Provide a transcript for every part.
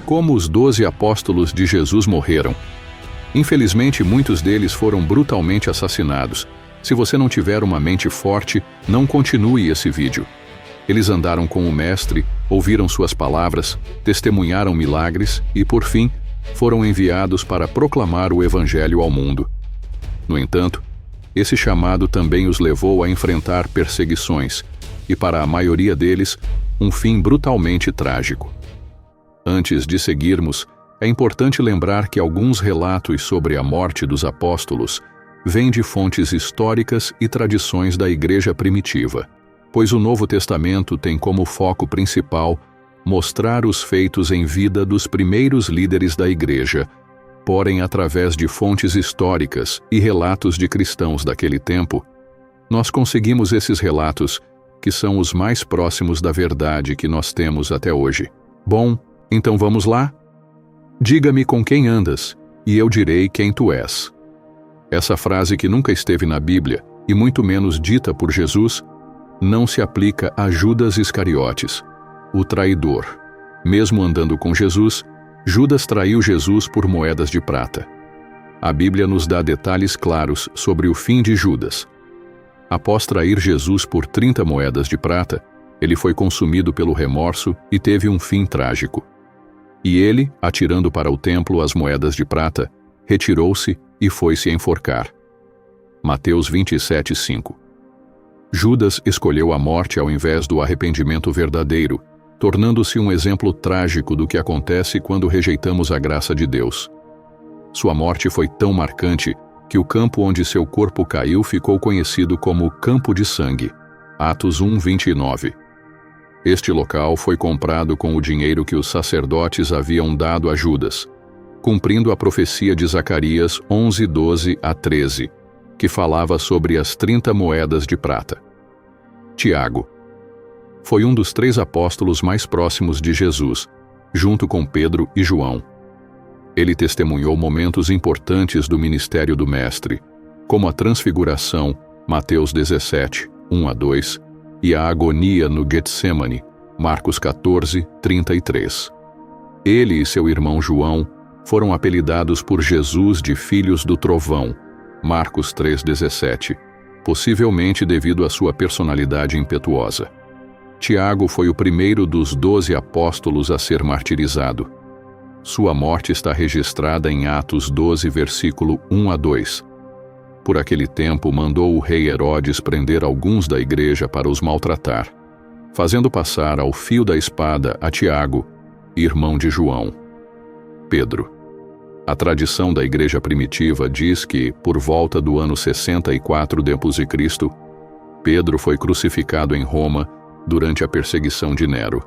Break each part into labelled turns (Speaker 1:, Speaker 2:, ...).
Speaker 1: Como os 12 apóstolos de Jesus morreram. Infelizmente, muitos deles foram brutalmente assassinados. Se você não tiver uma mente forte, não continue esse vídeo. Eles andaram com o Mestre, ouviram suas palavras, testemunharam milagres e, por fim, foram enviados para proclamar o Evangelho ao mundo. No entanto, esse chamado também os levou a enfrentar perseguições e, para a maioria deles, um fim brutalmente trágico. Antes de seguirmos, é importante lembrar que alguns relatos sobre a morte dos apóstolos vêm de fontes históricas e tradições da Igreja primitiva, pois o Novo Testamento tem como foco principal mostrar os feitos em vida dos primeiros líderes da Igreja, porém, através de fontes históricas e relatos de cristãos daquele tempo, nós conseguimos esses relatos que são os mais próximos da verdade que nós temos até hoje. Bom, então vamos lá? Diga-me com quem andas, e eu direi quem tu és. Essa frase, que nunca esteve na Bíblia, e muito menos dita por Jesus, não se aplica a Judas Iscariotes, o traidor. Mesmo andando com Jesus, Judas traiu Jesus por moedas de prata. A Bíblia nos dá detalhes claros sobre o fim de Judas. Após trair Jesus por 30 moedas de prata, ele foi consumido pelo remorso e teve um fim trágico. E ele, atirando para o templo as moedas de prata, retirou-se e foi-se enforcar. Mateus 27:5. Judas escolheu a morte ao invés do arrependimento verdadeiro, tornando-se um exemplo trágico do que acontece quando rejeitamos a graça de Deus. Sua morte foi tão marcante que o campo onde seu corpo caiu ficou conhecido como Campo de Sangue. Atos 1:29. Este local foi comprado com o dinheiro que os sacerdotes haviam dado a Judas, cumprindo a profecia de Zacarias 11:12-13, que falava sobre as 30 moedas de prata. Tiago foi um dos 3 apóstolos mais próximos de Jesus, junto com Pedro e João. Ele testemunhou momentos importantes do ministério do Mestre, como a transfiguração, Mateus 17:1-2, e a agonia no Getsemane, Marcos 14:33. Ele e seu irmão João foram apelidados por Jesus de Filhos do Trovão, Marcos 3:17, possivelmente devido à sua personalidade impetuosa. Tiago foi o primeiro dos 12 apóstolos a ser martirizado. Sua morte está registrada em Atos 12, versículo 1-2. Por aquele tempo, mandou o rei Herodes prender alguns da igreja para os maltratar, fazendo passar ao fio da espada a Tiago, irmão de João. Pedro. A tradição da igreja primitiva diz que, por volta do ano 64 d.C., Pedro foi crucificado em Roma durante a perseguição de Nero.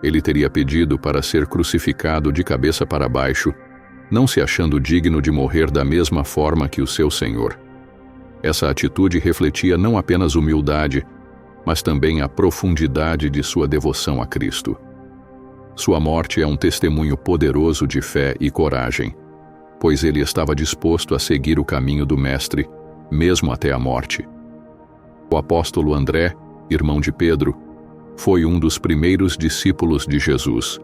Speaker 1: Ele teria pedido para ser crucificado de cabeça para baixo, não se achando digno de morrer da mesma forma que o seu Senhor. Essa atitude refletia não apenas humildade, mas também a profundidade de sua devoção a Cristo. Sua morte é um testemunho poderoso de fé e coragem, pois ele estava disposto a seguir o caminho do Mestre, mesmo até a morte. O apóstolo André, irmão de Pedro, foi um dos primeiros discípulos de Jesus,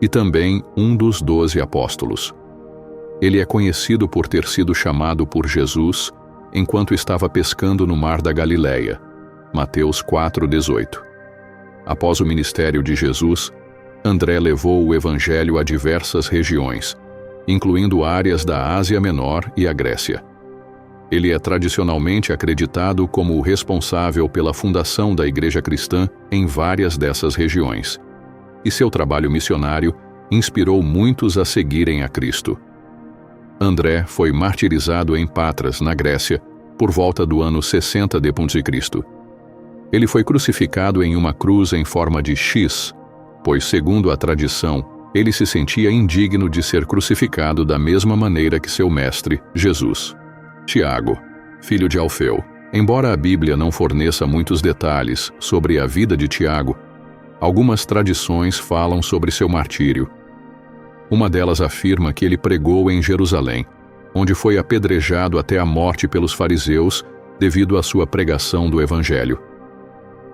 Speaker 1: e também um dos 12 apóstolos. Ele é conhecido por ter sido chamado por Jesus enquanto estava pescando no mar da Galileia, Mateus 4:18. Após o ministério de Jesus, André levou o Evangelho a diversas regiões, incluindo áreas da Ásia Menor e a Grécia. Ele é tradicionalmente acreditado como o responsável pela fundação da Igreja Cristã em várias dessas regiões, e seu trabalho missionário inspirou muitos a seguirem a Cristo. André foi martirizado em Patras, na Grécia, por volta do ano 60 d.C. Ele foi crucificado em uma cruz em forma de X, pois, segundo a tradição, ele se sentia indigno de ser crucificado da mesma maneira que seu mestre, Jesus. Tiago, filho de Alfeu. Embora a Bíblia não forneça muitos detalhes sobre a vida de Tiago, algumas tradições falam sobre seu martírio. Uma delas afirma que ele pregou em Jerusalém, onde foi apedrejado até a morte pelos fariseus devido à sua pregação do Evangelho.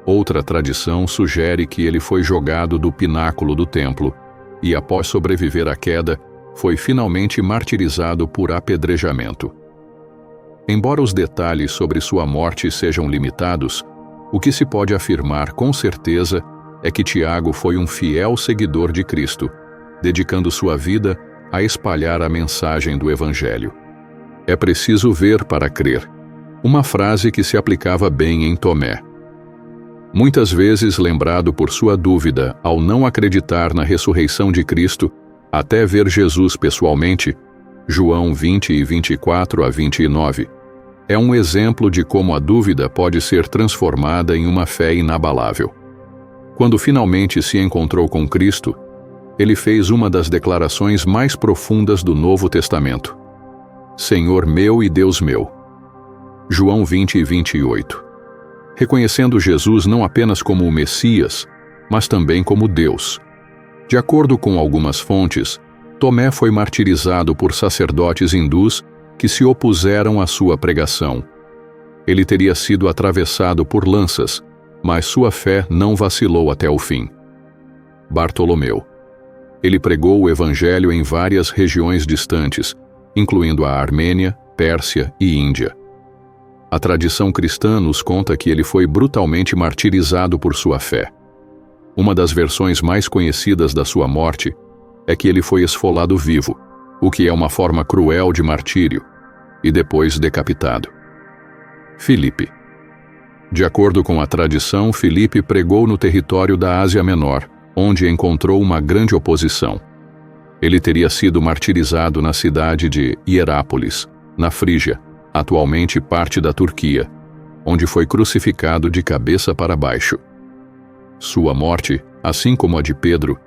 Speaker 1: Outra tradição sugere que ele foi jogado do pináculo do templo, e, após sobreviver à queda, foi finalmente martirizado por apedrejamento. Embora os detalhes sobre sua morte sejam limitados, o que se pode afirmar com certeza é que Tiago foi um fiel seguidor de Cristo, dedicando sua vida a espalhar a mensagem do Evangelho. É preciso ver para crer, uma frase que se aplicava bem em Tomé. Muitas vezes lembrado por sua dúvida ao não acreditar na ressurreição de Cristo até ver Jesus pessoalmente, João 20 e 24 a 29, é um exemplo de como a dúvida pode ser transformada em uma fé inabalável. Quando finalmente se encontrou com Cristo, ele fez uma das declarações mais profundas do Novo Testamento: Senhor meu e Deus meu. João 20 e 28. Reconhecendo Jesus não apenas como o Messias, mas também como Deus. De acordo com algumas fontes, Tomé foi martirizado por sacerdotes hindus que se opuseram à sua pregação. Ele teria sido atravessado por lanças, mas sua fé não vacilou até o fim. Bartolomeu. Ele pregou o Evangelho em várias regiões distantes, incluindo a Armênia, Pérsia e Índia. A tradição cristã nos conta que ele foi brutalmente martirizado por sua fé. Uma das versões mais conhecidas da sua morte é que ele foi esfolado vivo, o que é uma forma cruel de martírio, e depois decapitado. Filipe. De acordo com a tradição, Filipe pregou no território da Ásia Menor, onde encontrou uma grande oposição. Ele teria sido martirizado na cidade de Hierápolis, na Frígia, atualmente parte da Turquia, onde foi crucificado de cabeça para baixo. Sua morte, assim como a de Pedro,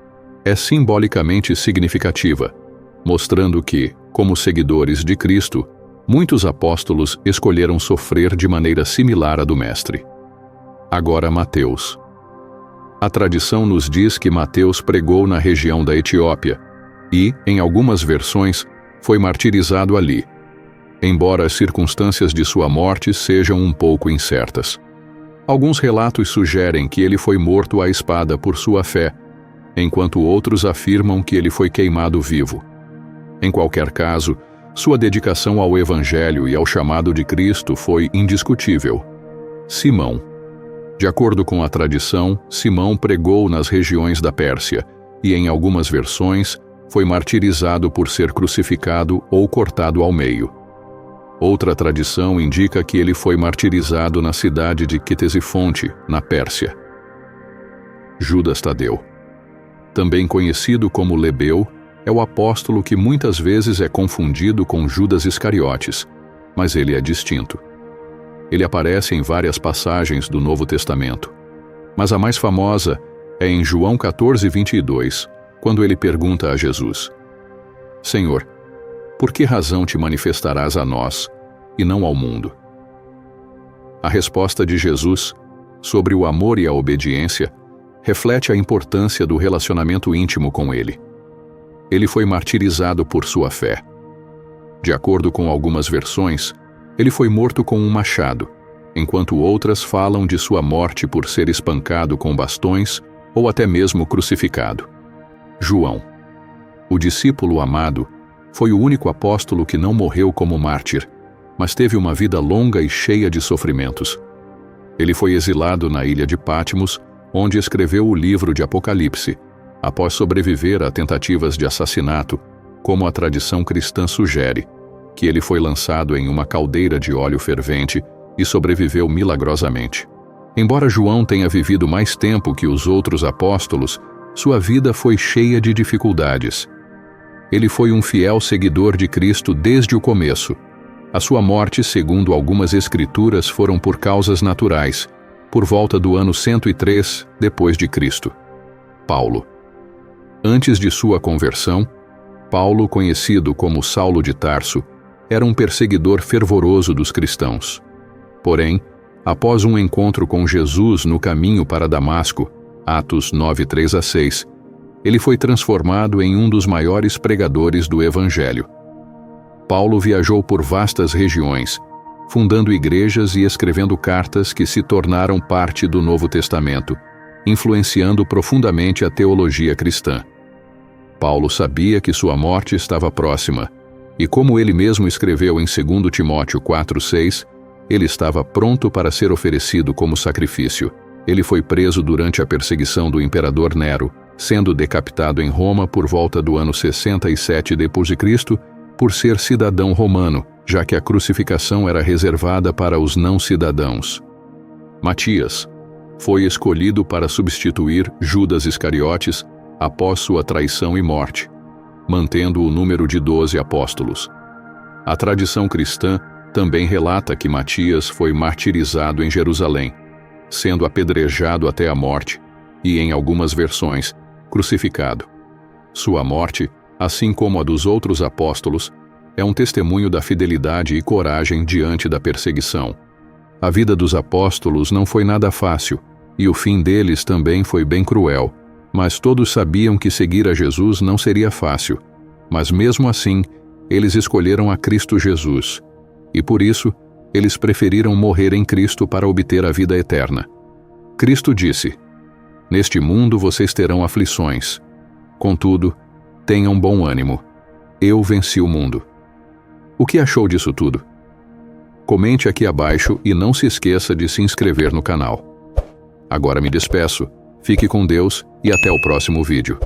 Speaker 1: é simbolicamente significativa, mostrando que, como seguidores de Cristo, muitos apóstolos escolheram sofrer de maneira similar à do Mestre. Agora Mateus. A tradição nos diz que Mateus pregou na região da Etiópia e, em algumas versões, foi martirizado ali, embora as circunstâncias de sua morte sejam um pouco incertas. Alguns relatos sugerem que ele foi morto à espada por sua fé, enquanto outros afirmam que ele foi queimado vivo. Em qualquer caso, sua dedicação ao Evangelho e ao chamado de Cristo foi indiscutível. Simão. De acordo com a tradição, Simão pregou nas regiões da Pérsia e, em algumas versões, foi martirizado por ser crucificado ou cortado ao meio. Outra tradição indica que ele foi martirizado na cidade de Quitesifonte, na Pérsia. Judas Tadeu. Também conhecido como Lebeu, é o apóstolo que muitas vezes é confundido com Judas Iscariotes, mas ele é distinto. Ele aparece em várias passagens do Novo Testamento, mas a mais famosa é em João 14, 22, quando ele pergunta a Jesus: Senhor, por que razão te manifestarás a nós e não ao mundo? A resposta de Jesus, sobre o amor e a obediência, reflete a importância do relacionamento íntimo com ele. Ele foi martirizado por sua fé. De acordo com algumas versões, ele foi morto com um machado, enquanto outras falam de sua morte por ser espancado com bastões ou até mesmo crucificado. João. O discípulo amado foi o único apóstolo que não morreu como mártir, mas teve uma vida longa e cheia de sofrimentos. Ele foi exilado na ilha de Patmos, onde escreveu o livro de Apocalipse, após sobreviver a tentativas de assassinato, como a tradição cristã sugere, que ele foi lançado em uma caldeira de óleo fervente e sobreviveu milagrosamente. Embora João tenha vivido mais tempo que os outros apóstolos, sua vida foi cheia de dificuldades. Ele foi um fiel seguidor de Cristo desde o começo. A sua morte, segundo algumas escrituras, foram por causas naturais, por volta do ano 103 depois de Cristo. Paulo. Antes de sua conversão, Paulo, conhecido como Saulo de Tarso, era um perseguidor fervoroso dos cristãos. Porém, após um encontro com Jesus no caminho para Damasco, Atos 9, 3 a 6, ele foi transformado em um dos maiores pregadores do Evangelho. Paulo viajou por vastas regiões, fundando igrejas e escrevendo cartas que se tornaram parte do Novo Testamento, influenciando profundamente a teologia cristã. Paulo sabia que sua morte estava próxima, e como ele mesmo escreveu em 2 Timóteo 4:6, ele estava pronto para ser oferecido como sacrifício. Ele foi preso durante a perseguição do imperador Nero, sendo decapitado em Roma por volta do ano 67 d.C., por ser cidadão romano, já que a crucificação era reservada para os não-cidadãos. Matias foi escolhido para substituir Judas Iscariotes após sua traição e morte, mantendo o número de 12 apóstolos. A tradição cristã também relata que Matias foi martirizado em Jerusalém, sendo apedrejado até a morte e, em algumas versões, crucificado. Sua morte, assim como a dos outros apóstolos, é um testemunho da fidelidade e coragem diante da perseguição. A vida dos apóstolos não foi nada fácil, e o fim deles também foi bem cruel, mas todos sabiam que seguir a Jesus não seria fácil. Mas mesmo assim, eles escolheram a Cristo Jesus, e por isso, eles preferiram morrer em Cristo para obter a vida eterna. Cristo disse: "Neste mundo vocês terão aflições. Contudo, tenham bom ânimo. Eu venci o mundo." O que achou disso tudo? Comente aqui abaixo e não se esqueça de se inscrever no canal. Agora me despeço. Fique com Deus e até o próximo vídeo.